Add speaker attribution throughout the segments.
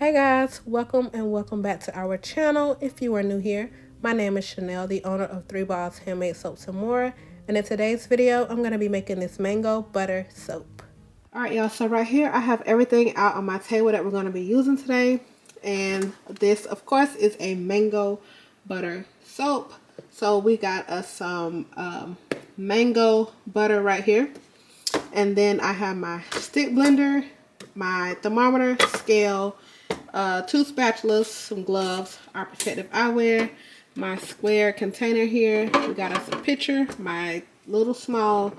Speaker 1: Hey guys, welcome and welcome back to our channel. If you are new here, my name is Chenelle, the owner of 3 Balls Handmade Soaps and More. And in today's video, I'm going to be making this mango butter soap. Alright y'all, so right here I have everything out on my table that we're going to be using today. And this, of course, is a mango butter soap. So we got us some mango butter right here. And then I have my stick blender, my thermometer, scale, 2 spatulas, some gloves, our protective eyewear, my square container here. We got us a pitcher, my little small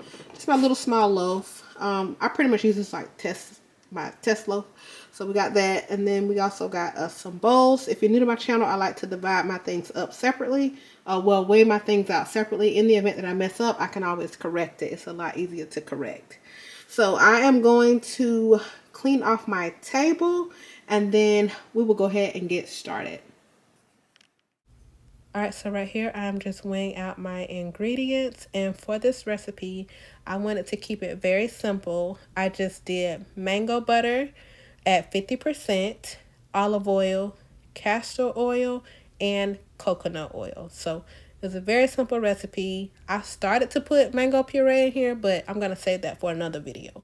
Speaker 1: loaf. I pretty much use this like my test loaf. So we got that, and then we also got us some bowls. If you're new to my channel, I like to divide my things up separately. Weigh my things out separately. In the event that I mess up, I can always correct it. It's a lot easier to correct. So I am going to clean off my table, and then we will go ahead and get started. Alright, so right here I'm just weighing out my ingredients, and for this recipe I wanted to keep it very simple. I just did mango butter at 50%, olive oil, castor oil, and coconut oil. So it's a very simple recipe. I started to put mango puree in here, but I'm going to save that for another video.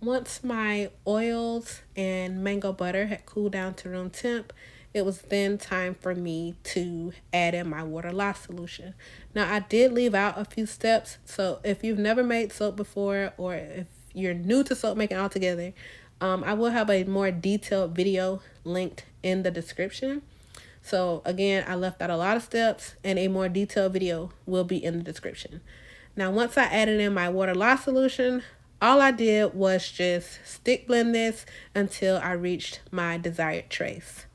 Speaker 1: Once my oils and mango butter had cooled down to room temp, it was then time for me to add in my water lye solution. Now I did leave out a few steps, so if you've never made soap before, or if you're new to soap making altogether, I will have a more detailed video linked in the description. So again, I left out a lot of steps, and a more detailed video will be in the description. Now once I added in my water lye solution, all I did was just stick blend this until I reached my desired trace.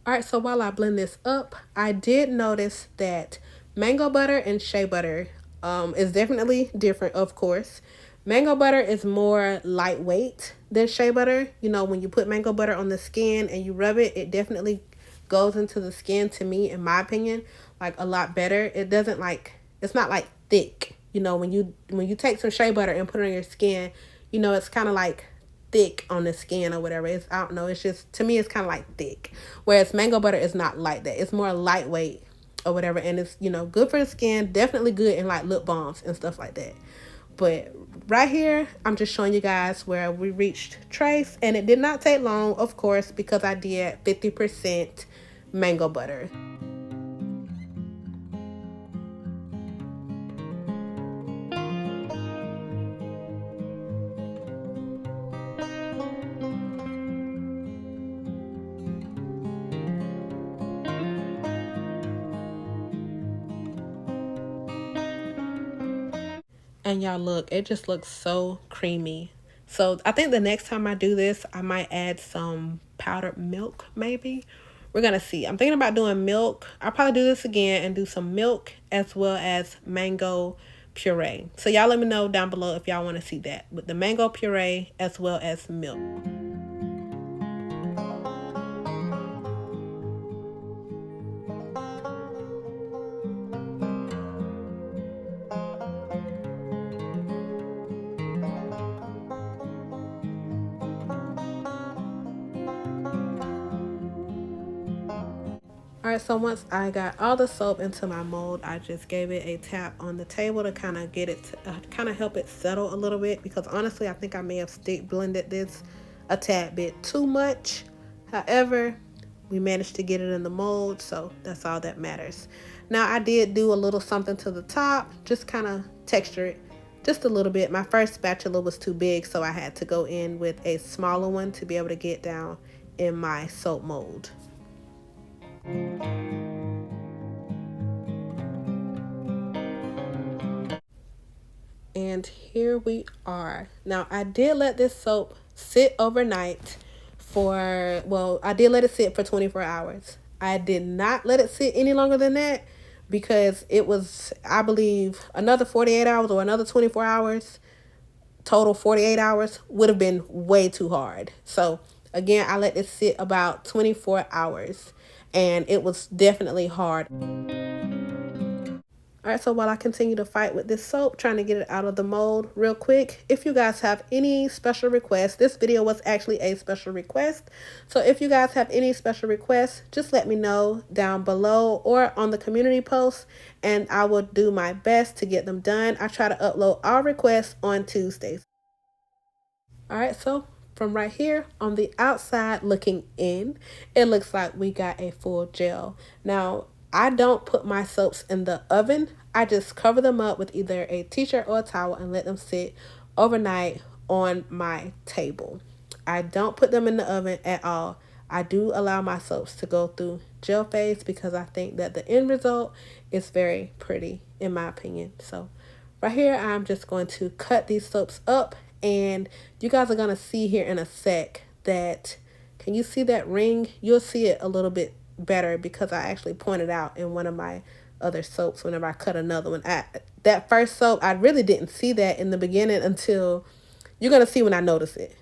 Speaker 1: Alright, so while I blend this up, I did notice that mango butter and shea butter is definitely different, of course. Mango butter is more lightweight than shea butter. You know, when you put mango butter on the skin and you rub it, it definitely goes into the skin, to me, in my opinion, like a lot better. It doesn't like, it's not like thick. You know, when you take some shea butter and put it on your skin, you know, it's kind of like thick on the skin or whatever. It's, I don't know, it's just, to me, it's kind of like thick, whereas mango butter is not like that. It's more lightweight or whatever, and it's, you know, good for the skin, definitely good in like lip balms and stuff like that. But right here I'm just showing you guys where we reached trace, and it did not take long, of course, because I did 50% mango butter. And y'all look, it just looks so creamy. So I think the next time I do this, I might add some powdered milk, maybe. We're gonna see. I'm thinking about doing milk. I'll probably do this again and do some milk as well as mango puree. So y'all let me know down below if y'all want to see that, with the mango puree as well as milk. Alright, so once I got all the soap into my mold, I just gave it a tap on the table to kind of get it, kind of help it settle a little bit, because honestly I think I may have stick blended this a tad bit too much. However, we managed to get it in the mold, so that's all that matters. Now I did do a little something to the top, just kind of texture it just a little bit. My first spatula was too big, so I had to go in with a smaller one to be able to get down in my soap mold. And here we are. Now I did let this soap sit overnight for, well, I did let it sit for 24 hours. I did not let it sit any longer than that, because it was, I believe, another 48 hours or another 24 hours, total 48 hours, would have been way too hard. So again, I let it sit about 24 hours, and it was definitely hard. All right, so while I continue to fight with this soap, trying to get it out of the mold real quick, if you guys have any special requests, this video was actually a special request. So if you guys have any special requests, just let me know down below or on the community post, and I will do my best to get them done. I try to upload all requests on Tuesdays. All right, so from right here on the outside looking in, it looks like we got a full gel. Now, I don't put my soaps in the oven. I just cover them up with either a t-shirt or a towel and let them sit overnight on my table. I don't put them in the oven at all. I do allow my soaps to go through gel phase because I think that the end result is very pretty in my opinion. So right here, I'm just going to cut these soaps up, and you guys are going to see here in a sec that, can you see that ring? You'll see it a little bit better because I actually pointed out in one of my other soaps whenever I cut another one. That first soap, I really didn't see that in the beginning until you're going to see when I notice it.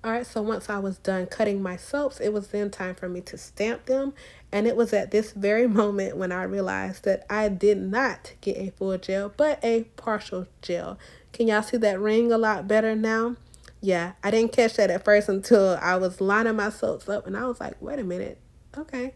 Speaker 1: All right, so once I was done cutting my soaps, it was then time for me to stamp them. And it was at this very moment when I realized that I did not get a full gel, but a partial gel. Can y'all see that ring a lot better now? Yeah, I didn't catch that at first until I was lining my soaps up and I was like, wait a minute. Okay.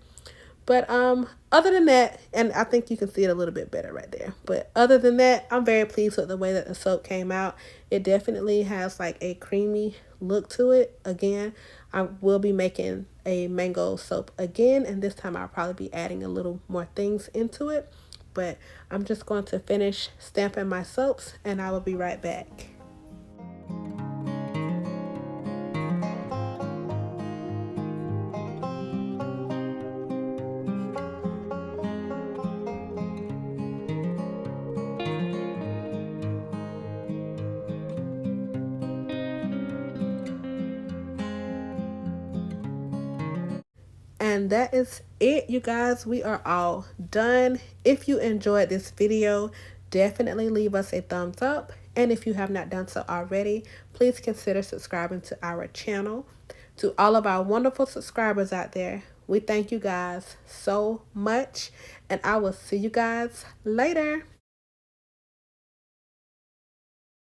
Speaker 1: But other than that, and I think you can see it a little bit better right there. But other than that, I'm very pleased with the way that the soap came out. It definitely has like a creamy look to it. Again, I will be making a mango soap again, and this time I'll probably be adding a little more things into it. But I'm just going to finish stamping my soaps, and I will be right back. And that is it, you guys. We are all done. If you enjoyed this video, definitely leave us a thumbs up. And if you have not done so already, please consider subscribing to our channel. To all of our wonderful subscribers out there, we thank you guys so much. And I will see you guys later.